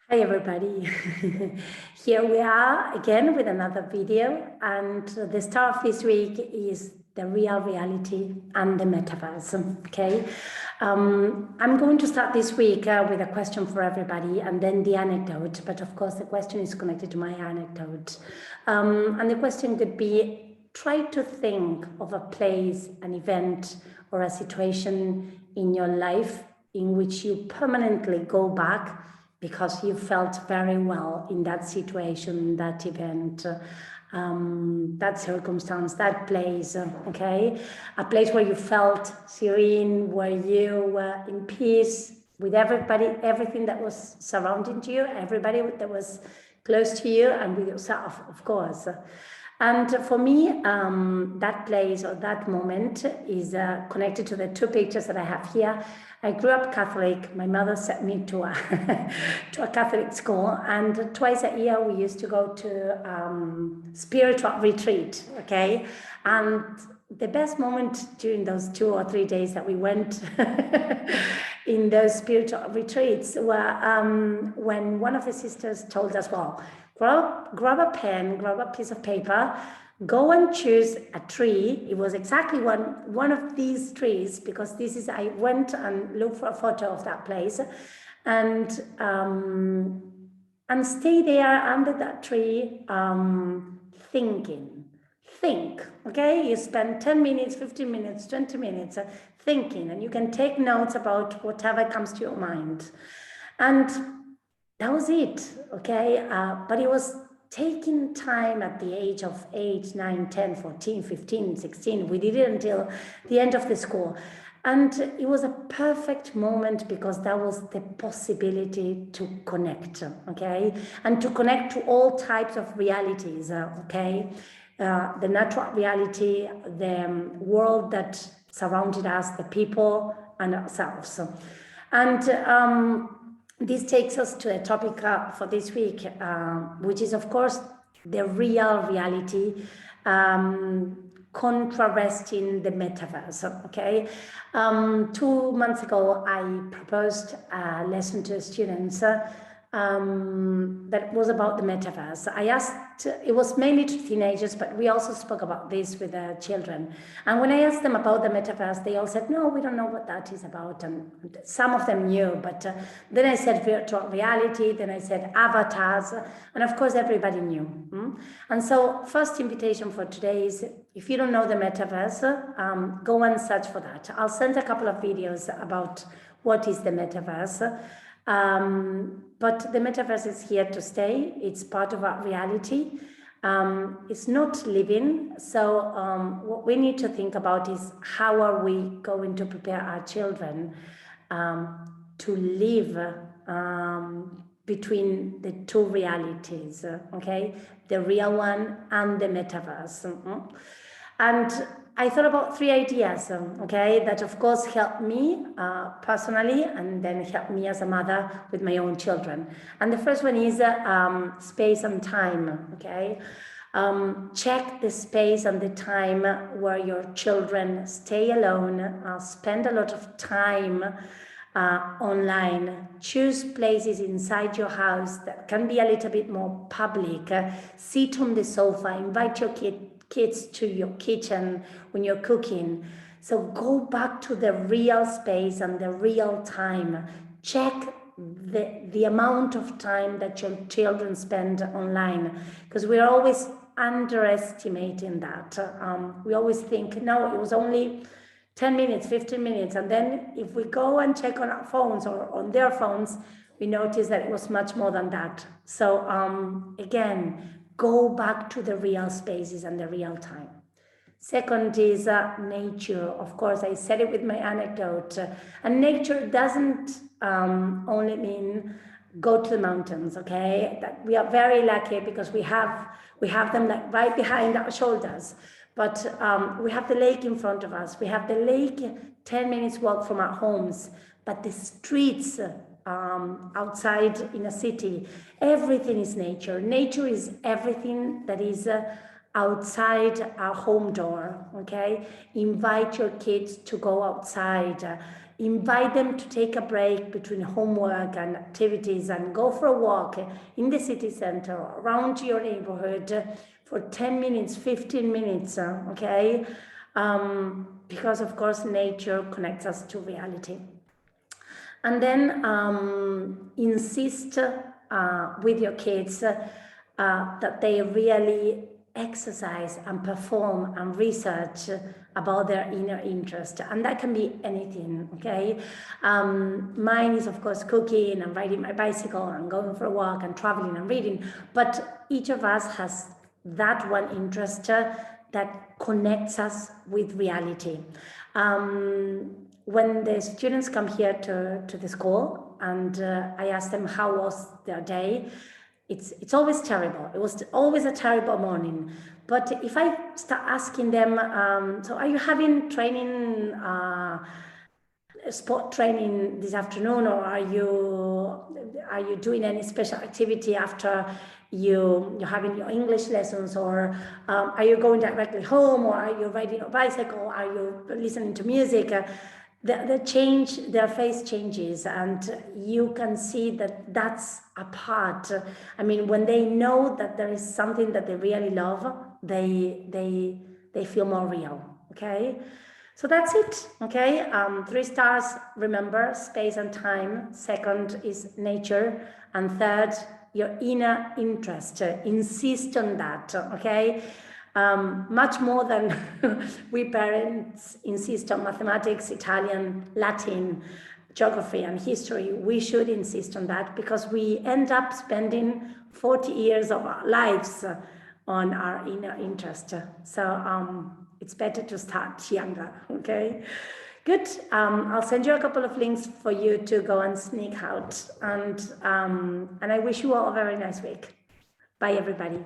Hi everybody, here we are again with another video, and the star of this week is the real reality and the metaverse. Okay, I'm going to start this week with a question for everybody and then the anecdote, but of course the question is connected to my anecdote. And the question could be, try to think of a place, an event or a situation in your life in which you permanently go back because you felt very well in that situation, that event, that circumstance, that place, okay? A place where you felt serene, where you were in peace with everybody, everything that was surrounding you, everybody that was close to you, and with yourself, of course. And for me, that place or that moment is connected to the two pictures that I have here. I grew up Catholic. My mother sent me to a, to a Catholic school, and twice a year we used to go to spiritual retreat, okay? And the best moment during those 2 or 3 days that we went in those spiritual retreats were when one of the sisters told us, well, grab a pen, grab a piece of paper, go and choose a tree. It was exactly one of these trees, because this is, I went and looked for a photo of that place, and stay there under that tree, thinking. Think, okay? You spend 10 minutes, 15 minutes, 20 minutes thinking, and you can take notes about whatever comes to your mind. And that was it, okay? But it was taking time at the age of 8, 9, 10, 14, 15, 16. We did it until the end of the school. And it was a perfect moment because that was the possibility to connect, okay? And to connect to all types of realities, okay? The natural reality, the world that surrounded us, the people and ourselves. And this takes us to a topic for this week, which is, of course, the real reality, contrasting the metaverse, okay? 2 months ago, I proposed a lesson to students that was about the metaverse. I asked, it was mainly to teenagers, but we also spoke about this with the children. And when I asked them about the metaverse, they all said, no, we don't know what that is about. And some of them knew, but then I said virtual reality, then I said avatars, and of course everybody knew. And so first invitation for today is, if you don't know the metaverse, go and search for that. I'll send a couple of videos about what is the metaverse. But the metaverse is here to stay. It's part of our reality. It's not living. So what we need to think about is, how are we going to prepare our children to live between the two realities, okay? The real one and the metaverse. And I thought about 3 ideas, okay, that of course helped me personally, and then helped me as a mother with my own children. And the first one is space and time, okay? Check the space and the time where your children stay alone, spend a lot of time online. Choose places inside your house that can be a little bit more public. Sit on the sofa, invite your kids to your kitchen when you're cooking. So go back to the real space and the real time. Check the amount of time that your children spend online, because we're always underestimating that. We always think, no, it was only 10 minutes, 15 minutes. And then if we go and check on our phones or on their phones, we notice that it was much more than that. So again, go back to the real spaces and the real time. Second is nature. Of course, I said it with my anecdote. And nature doesn't only mean go to the mountains, okay? That we are very lucky because we have them like right behind our shoulders. But we have the lake in front of us. We have the lake 10 minutes walk from our homes. But the streets outside in a city, everything is nature. Nature is everything that is outside our home door, okay? Invite your kids to go outside. Invite them to take a break between homework and activities and go for a walk in the city center or around your neighborhood for 10 minutes, 15 minutes, okay? Because of course, nature connects us to reality. And then insist with your kids that they really exercise and perform and research about their inner interest, and that can be anything, okay? Mine is of course cooking and riding my bicycle and going for a walk and traveling and reading, but each of us has that one interest that connects us with reality. When the students come here to the school and I ask them how was their day, it's always terrible. It was always a terrible morning. But if I start asking them, so are you having training, sport training this afternoon, or are you doing any special activity after you're having your English lessons, or are you going directly home, or are you riding a bicycle, are you listening to music? Their face changes, and you can see that that's a part. I mean, when they know that there is something that they really love, they feel more real, okay? So that's it, okay? 3 stars, remember, space and time. Second is nature. And third, your inner interest. Insist on that, okay? Much more than we parents insist on mathematics, Italian, Latin, geography, and history. We should insist on that because we end up spending 40 years of our lives on our inner interest. So it's better to start younger, okay? Good. I'll send you a couple of links for you to go and sneak out. And I wish you all a very nice week. Bye, everybody.